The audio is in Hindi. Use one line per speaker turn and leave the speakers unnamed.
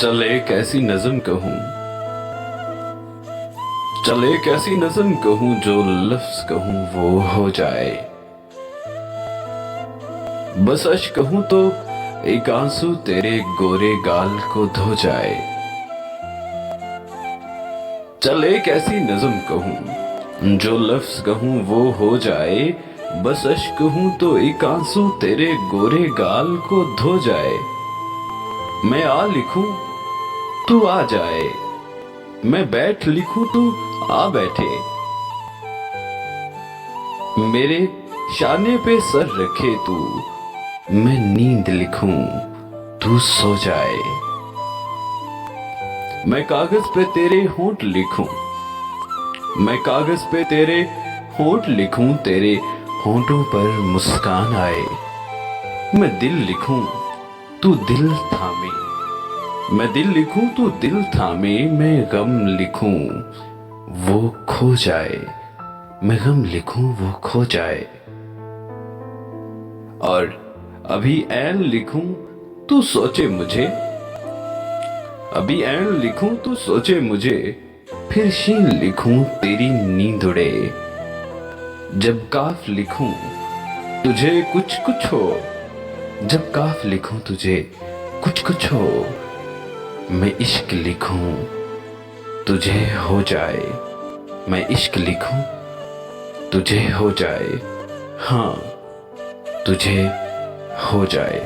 चल एक ऐसी नज़म कहूँ, चल एक ऐसी नज़म कहूँ जो लफ्ज कहूँ वो हो जाए। बस अश्क कहूँ तो एक आंसू तेरे गोरे गाल को धो जाए। चल एक ऐसी नज़म कहूँ जो लफ्ज कहूँ वो हो जाए। बस अश्क कहूँ तो एक आंसू तेरे गोरे गाल को धो जाए। मैं आ लिखूं तू आ जाए, मैं बैठ लिखूं तू आ बैठे। मेरे शाने पे सर रखे तू, मैं नींद लिखूं तू सो जाए। मैं कागज पे तेरे होंठ लिखूं, मैं कागज पे तेरे होंठ लिखूं, तेरे होंठों पर मुस्कान आए। मैं दिल लिखूं तू दिल थामे, मैं दिल लिखूं तू दिल थामे। मैं गम लिखूं वो खो जाए, मैं गम लिखूं वो खो जाए। और अभी ऐन लिखूं तू सोचे मुझे, अभी ऐन लिखूं तू सोचे मुझे। फिर शीन लिखूं तेरी नींद उड़े। जब काफ लिखूं तुझे कुछ कुछ हो, जब काफ लिखूं तुझे कुछ कुछ हो। मैं इश्क लिखूं तुझे हो जाए, मैं इश्क लिखूं तुझे हो जाए। हाँ तुझे हो जाए।